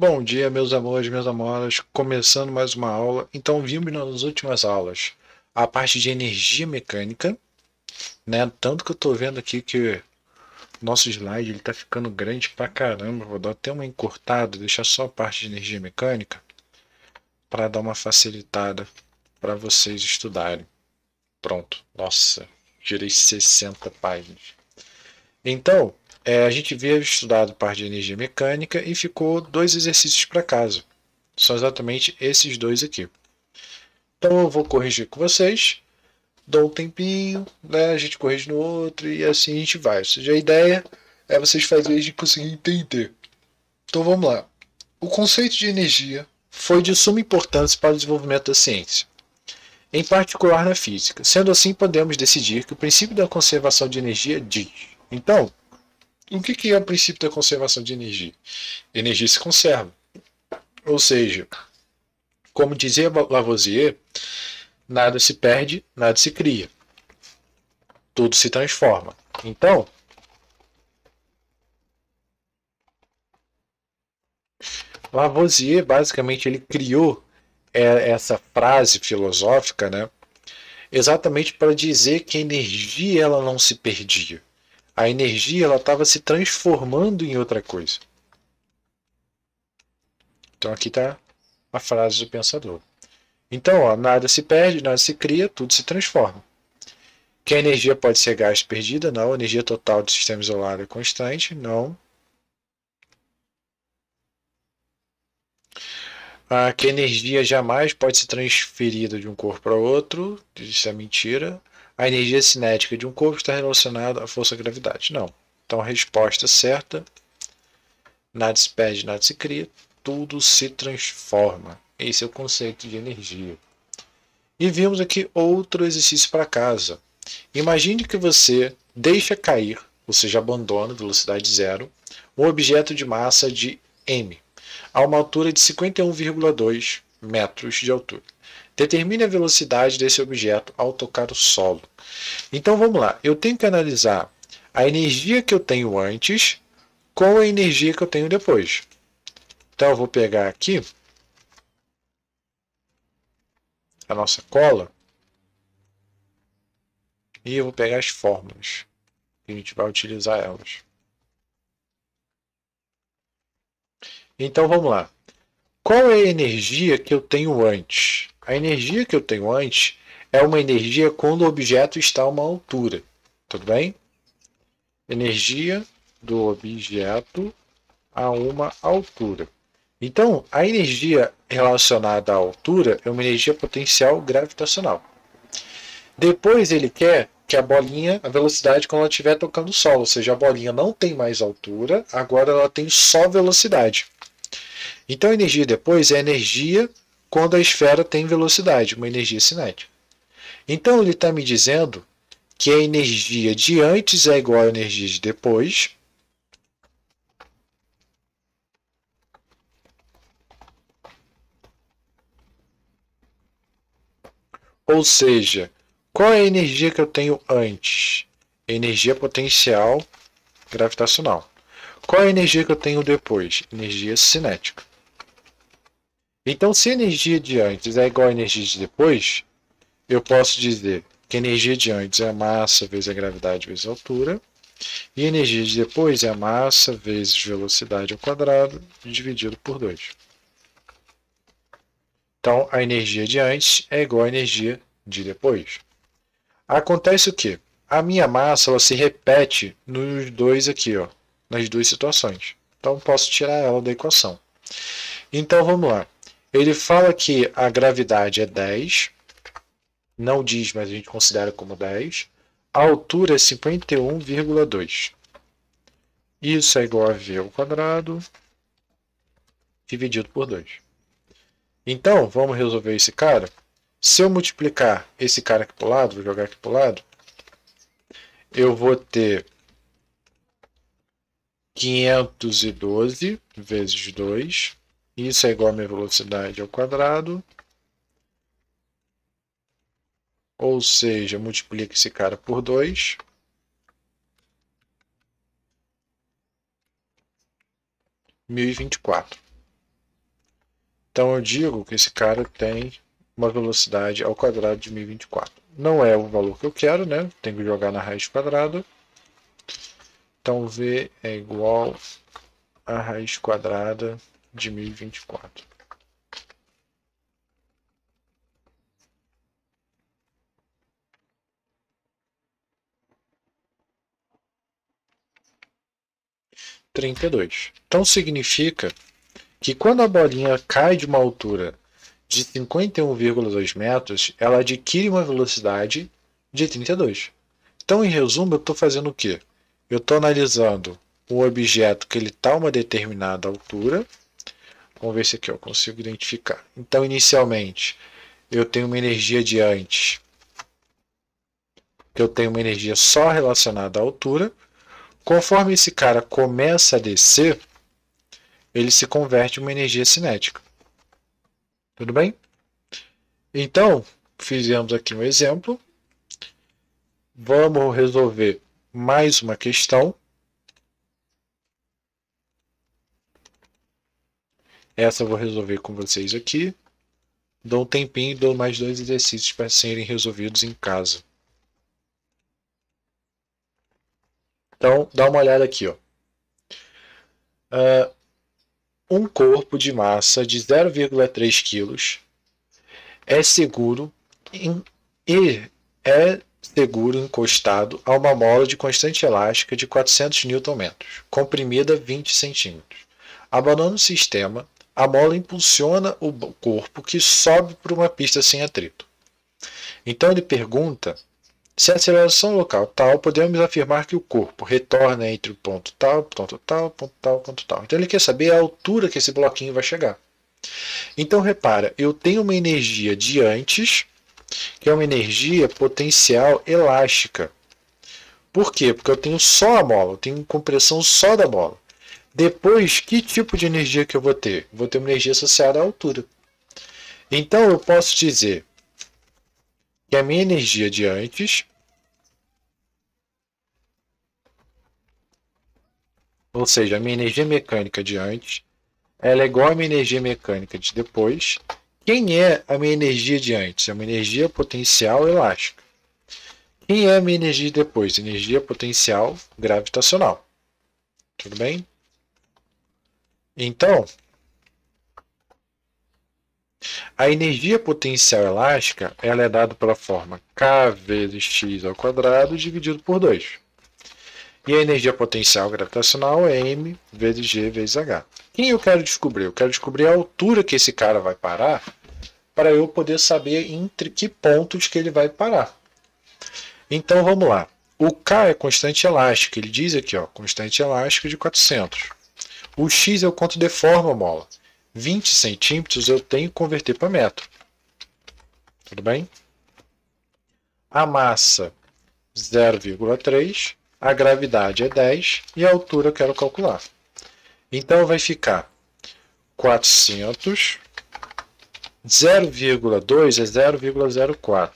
Bom dia, meus amores, minhas amoras. Começando mais uma aula. Então, vimos nas últimas aulas a parte de energia mecânica, né? Tanto que eu tô vendo aqui que nosso slide ele tá ficando grande pra caramba. Vou dar até uma encurtada, deixar só a parte de energia mecânica para dar uma facilitada para vocês estudarem. Pronto. Nossa, girei 60 páginas. Então, a gente havia estudado parte de energia mecânica e ficou dois exercícios para casa. São exatamente esses dois aqui. Então eu vou corrigir com vocês, dou um tempinho, né? A gente corrige no outro e assim a gente vai. Ou seja, a ideia é vocês fazerem de conseguir entender. Então vamos lá. O conceito de energia foi de suma importância para o desenvolvimento da ciência, em particular na física. Sendo assim, podemos decidir que o princípio da conservação de energia diz. Então, o que é o princípio da conservação de energia? Energia se conserva. Ou seja, como dizia Lavoisier, nada se perde, nada se cria. Tudo se transforma. Então, Lavoisier basicamente ele criou essa frase filosófica, né, exatamente para dizer que a energia ela não se perdia. A energia ela estava se transformando em outra coisa. Então aqui está a frase do pensador. Então, ó, nada se perde, nada se cria, tudo se transforma. Que a energia pode ser gás perdida? Não. A energia total do sistema isolado é constante? Não. Que a energia jamais pode ser transferida de um corpo para outro? Isso é mentira. A energia cinética de um corpo está relacionada à força da gravidade? Não. Então, a resposta certa: nada se perde, nada se cria, tudo se transforma. Esse é o conceito de energia. E vimos aqui outro exercício para casa. Imagine que você deixa cair, ou seja, abandona, velocidade zero, um objeto de massa de m, a uma altura de 51,2 metros de altura. Determine a velocidade desse objeto ao tocar o solo. Então vamos lá, eu tenho que analisar a energia que eu tenho antes com a energia que eu tenho depois. Então eu vou pegar aqui a nossa cola e eu vou pegar as fórmulas. A gente vai utilizar elas. Então vamos lá. Qual é a energia que eu tenho antes? A energia que eu tenho antes é uma energia quando o objeto está a uma altura. Tudo bem? Energia do objeto a uma altura. Então, a energia relacionada à altura é uma energia potencial gravitacional. Depois ele quer que a bolinha, a velocidade quando ela estiver tocando o solo, ou seja, a bolinha não tem mais altura, agora ela tem só velocidade. Então a energia depois é energia quando a esfera tem velocidade, uma energia cinética. Então ele está me dizendo que a energia de antes é igual à energia de depois. Ou seja, qual é a energia que eu tenho antes? Energia potencial gravitacional. Qual é a energia que eu tenho depois? Energia cinética. Então, se a energia de antes é igual à energia de depois, eu posso dizer que a energia de antes é a massa vezes a gravidade vezes a altura, e a energia de depois é a massa vezes velocidade ao quadrado dividido por 2. Então, a energia de antes é igual à energia de depois. Acontece o quê? A minha massa ela se repete nos dois aqui, ó, nas duas situações. Então, posso tirar ela da equação. Então, vamos lá. Ele fala que a gravidade é 10, não diz, mas a gente considera como 10. A altura é 51,2. Isso é igual a v ao quadrado dividido por 2. Então, vamos resolver esse cara. Se eu multiplicar esse cara aqui para o lado, vou jogar aqui para o lado, eu vou ter 512 vezes 2. Isso é igual a minha velocidade ao quadrado. Ou seja, multiplica esse cara por 2. 1024. Então eu digo que esse cara tem uma velocidade ao quadrado de 1024. Não é o valor que eu quero, né? Tenho que jogar na raiz quadrada. Então V é igual a raiz quadrada de 1024. Então significa que quando a bolinha cai de uma altura de 51,2 metros, ela adquire uma velocidade de 32. Então, em resumo, eu estou fazendo o quê? Eu estou analisando um objeto que ele está a uma determinada altura. Vamos ver se aqui eu consigo identificar. Então, inicialmente, eu tenho uma energia de antes, que eu tenho uma energia só relacionada à altura. Conforme esse cara começa a descer, ele se converte em uma energia cinética. Tudo bem? Então, fizemos aqui um exemplo. Vamos resolver mais uma questão. Essa eu vou resolver com vocês aqui. Dou um tempinho e dou mais 2 exercícios para serem resolvidos em casa. Então, dá uma olhada aqui. Ó. Um corpo de massa de 0,3 kg é seguro encostado a uma mola de constante elástica de 400 Nm, comprimida 20 cm. Abandonando o sistema, a mola impulsiona o corpo que sobe por uma pista sem atrito. Então ele pergunta se a aceleração local tal, podemos afirmar que o corpo retorna entre o ponto tal, ponto tal, ponto tal, ponto tal. Então ele quer saber a altura que esse bloquinho vai chegar. Então repara, eu tenho uma energia de antes, que é uma energia potencial elástica. Por quê? Porque eu tenho só a mola, eu tenho compressão só da mola. Depois, que tipo de energia que eu vou ter? Vou ter uma energia associada à altura. Então eu posso dizer que a minha energia de antes, ou seja, a minha energia mecânica de antes, ela é igual à minha energia mecânica de depois. Quem é a minha energia de antes? É uma energia potencial elástica. Quem é a minha energia de depois? Energia potencial gravitacional. Tudo bem? Então, a energia potencial elástica ela é dada pela forma K vezes x ao quadrado dividido por 2. E a energia potencial gravitacional é m vezes g vezes h. Quem eu quero descobrir? Eu quero descobrir a altura que esse cara vai parar para eu poder saber entre que pontos que ele vai parar. Então vamos lá. O K é constante elástica. Ele diz aqui, ó, constante elástica de 400. O x é o quanto deforma a mola. 20 centímetros eu tenho que converter para metro. Tudo bem? A massa 0,3, a gravidade é 10 e a altura eu quero calcular. Então vai ficar 400, 0,2 é 0,04.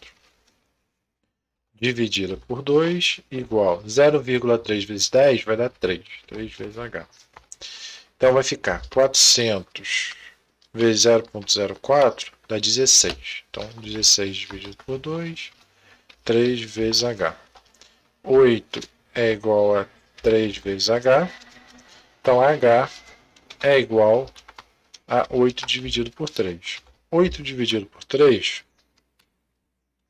Dividida por 2 igual 0,3 vezes 10 vai dar 3. 3 vezes H. Então vai ficar 400 vezes 0,04 dá 16. Então 16 dividido por 2, 3 vezes H. 8 é igual a 3 vezes H. Então H é igual a 8 dividido por 3. 8 dividido por 3,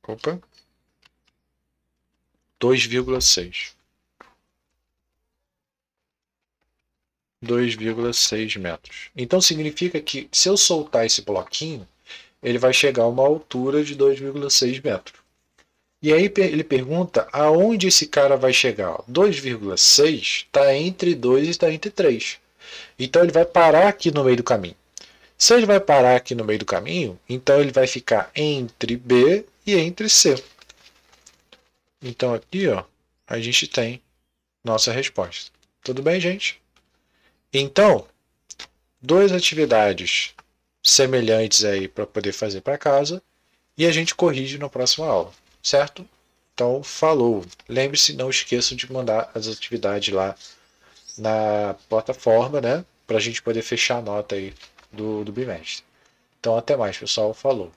opa, 2,6. 2,6 metros. Então significa que se eu soltar esse bloquinho, ele vai chegar a uma altura de 2,6 metros. E aí ele pergunta aonde esse cara vai chegar. 2,6 está entre 2 e está entre 3. Então ele vai parar aqui no meio do caminho. Se ele vai parar aqui no meio do caminho, então ele vai ficar entre B e entre C. Então aqui, ó, a gente tem nossa resposta. Tudo bem, gente? Então, duas atividades semelhantes aí para poder fazer para casa e a gente corrige na próxima aula, certo? Então, falou. Lembre-se, não esqueçam de mandar as atividades lá na plataforma, né? Para a gente poder fechar a nota aí do bimestre. Então até mais, pessoal. Falou.